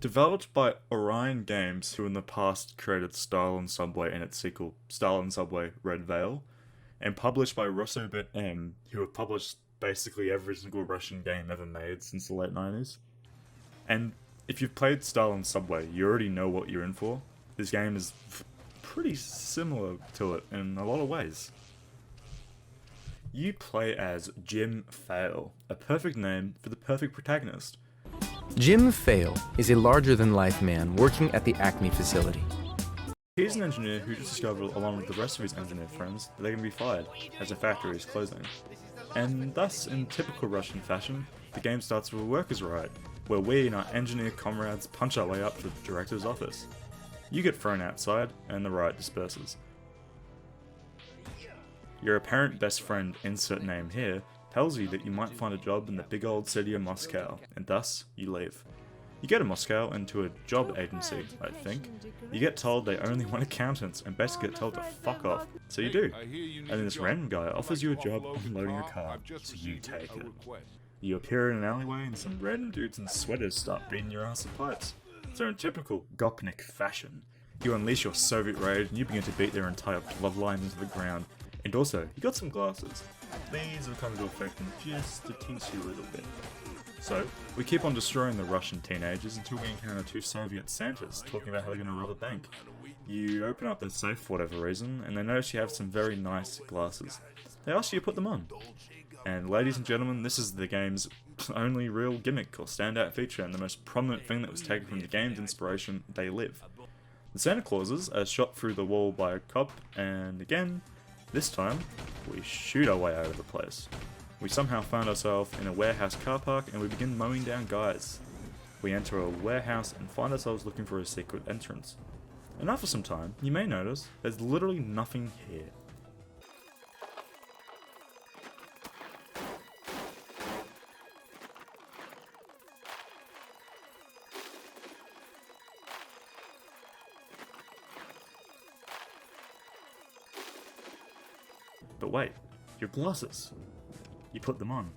Developed by Orion Games, who in the past created Stalin Subway and its sequel, Stalin Subway Red Veil, and published by Russobit M, who have published basically every single Russian game ever made since the late 90s. And if you've played Stalin Subway, you already know what you're in for. This game is pretty similar to it in a lot of ways. You play as Jim Fail, a perfect name for the perfect protagonist. Jim Fail is a larger-than-life man working at the Acme facility. He's an engineer who just discovered, along with the rest of his engineer friends, that they can be fired as the factory is closing. And thus, in typical Russian fashion, the game starts with a workers' riot, where we and our engineer comrades punch our way up to the director's office. You get thrown outside, and the riot disperses. Your apparent best friend, insert name here, tells you that you might find a job in the big old city of Moscow, and thus, you leave. You go to Moscow and to a job agency, I think. You get told they only want accountants and basically get told to fuck off, so you do. And then this random guy offers you a job unloading a car, so you take it. You appear in an alleyway and some random dudes in sweaters start beating your ass with pipes. So in typical Gopnik fashion, you unleash your Soviet rage and you begin to beat their entire bloodline into the ground. And also, you got some glasses. These will come into effect in just a teensy little bit. So, we keep on destroying the Russian teenagers until we encounter two Soviet Santas talking about how they're going to rob a bank. You open up their safe for whatever reason, and they notice you have some very nice glasses. They ask you to put them on. And ladies and gentlemen, this is the game's only real gimmick or standout feature and the most prominent thing that was taken from the game's inspiration, They Live. The Santa Clauses are shot through the wall by a cop, and again, this time, we shoot our way out of the place. We somehow find ourselves in a warehouse car park and we begin mowing down guys. We enter a warehouse and find ourselves looking for a secret entrance. And after some time, you may notice there's literally nothing here. But wait, your glasses. You put them on,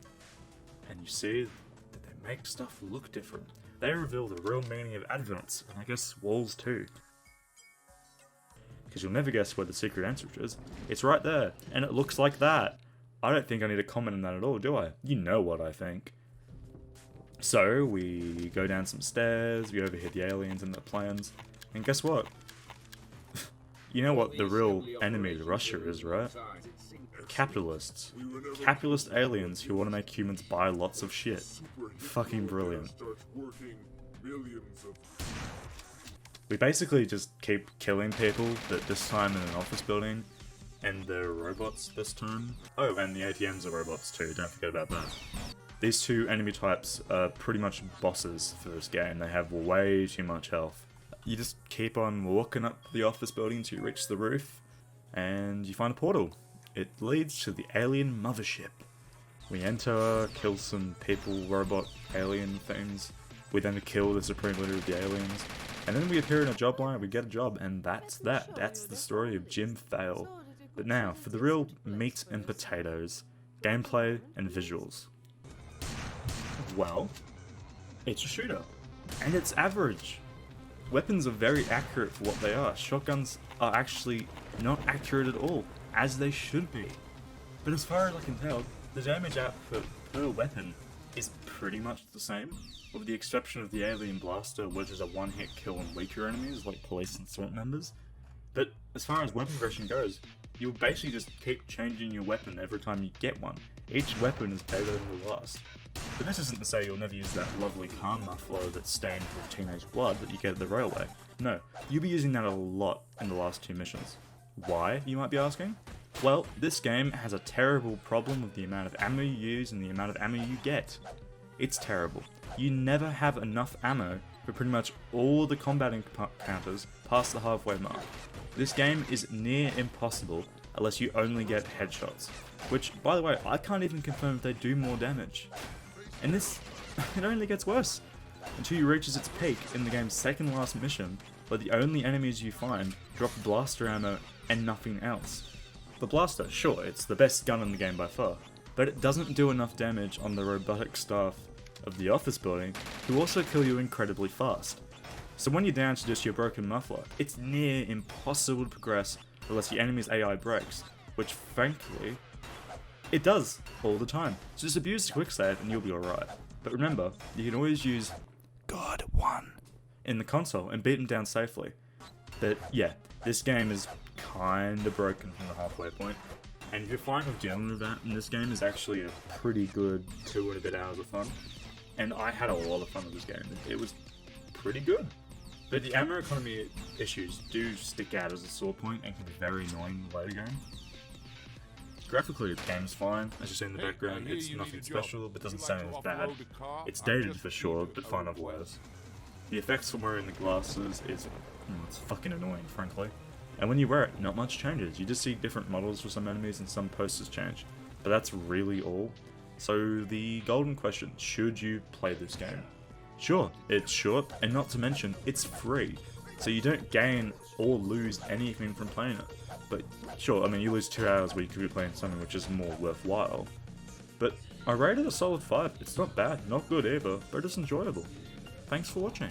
and you see that they make stuff look different. They reveal the real meaning of adverts, and I guess walls too. Because you'll never guess where the secret entrance is. It's right there, and it looks like that. I don't think I need to comment on that at all, do I? You know what I think. So, we go down some stairs, we overhear the aliens and their plans, and guess what? You know what the real enemy to Russia is, right? Capitalists. Capitalist aliens who want to make humans buy lots of shit. Fucking brilliant. We basically just keep killing people, but this time in an office building, and they're robots this time. Oh, and the ATMs are robots too, don't forget about that. These two enemy types are pretty much bosses for this game. They have way too much health. You just keep on walking up the office building until you reach the roof, and you find a portal. It leads to the alien mothership. We enter, kill some people, robot, alien things. We then kill the supreme leader of the aliens. And then we appear in a job line, we get a job, and that's that. That's the story of Jim Fail. But now, for the real meat and potatoes, gameplay and visuals. Well, it's a shooter. And it's average. Weapons are very accurate for what they are. Shotguns are actually not accurate at all, as they should be. But as far as I can tell, the damage output per weapon is pretty much the same, with the exception of the alien blaster, which is a one-hit kill on weaker enemies like police and SWAT members. But as far as weapon progression goes, you'll basically just keep changing your weapon every time you get one. Each weapon is better than the last. But this isn't to say you'll never use that lovely calm muffler that's stained with teenage blood that you get at the railway. No, you'll be using that a lot in the last two missions. Why, you might be asking? Well, this game has a terrible problem with the amount of ammo you use and the amount of ammo you get. It's terrible. You never have enough ammo for pretty much all the combat encounters past the halfway mark. This game is near impossible unless you only get headshots, which, by the way, I can't even confirm if they do more damage. And this, it only gets worse until you reaches its peak in the game's second last mission, where the only enemies you find drop blaster ammo and nothing else. The blaster, sure, it's the best gun in the game by far, but it doesn't do enough damage on the robotic staff of the office building, who also kill you incredibly fast. So when you're down to just your broken muffler, it's near impossible to progress unless your enemy's AI breaks, which frankly, it does all the time. So just abuse the quick save and you'll be alright. But remember, you can always use God 1 in the console and beat him down safely. But yeah, this game is kinda broken from the halfway point. And if you're fine with dealing with that, and this game is actually a pretty good 2 and a bit hours of fun. And I had a lot of fun with this game. It was pretty good. But the ammo economy issues do stick out as a sore point and can be very annoying in the later game. Graphically, the game's fine. As you see in the background, it's nothing special, but doesn't sound as bad. It's dated for sure, but fine otherwise. The effects from wearing the glasses is it's fucking annoying, frankly. And when you wear it, not much changes. You just see different models for some enemies and some posters change. But that's really all. So the golden question, should you play this game? Sure, it's short, and not to mention, it's free. So you don't gain or lose anything from playing it. But sure, I mean, you lose 2 hours where you could be playing something which is more worthwhile. But I rated it a solid 5. It's not bad, not good either, but it's enjoyable. Thanks for watching.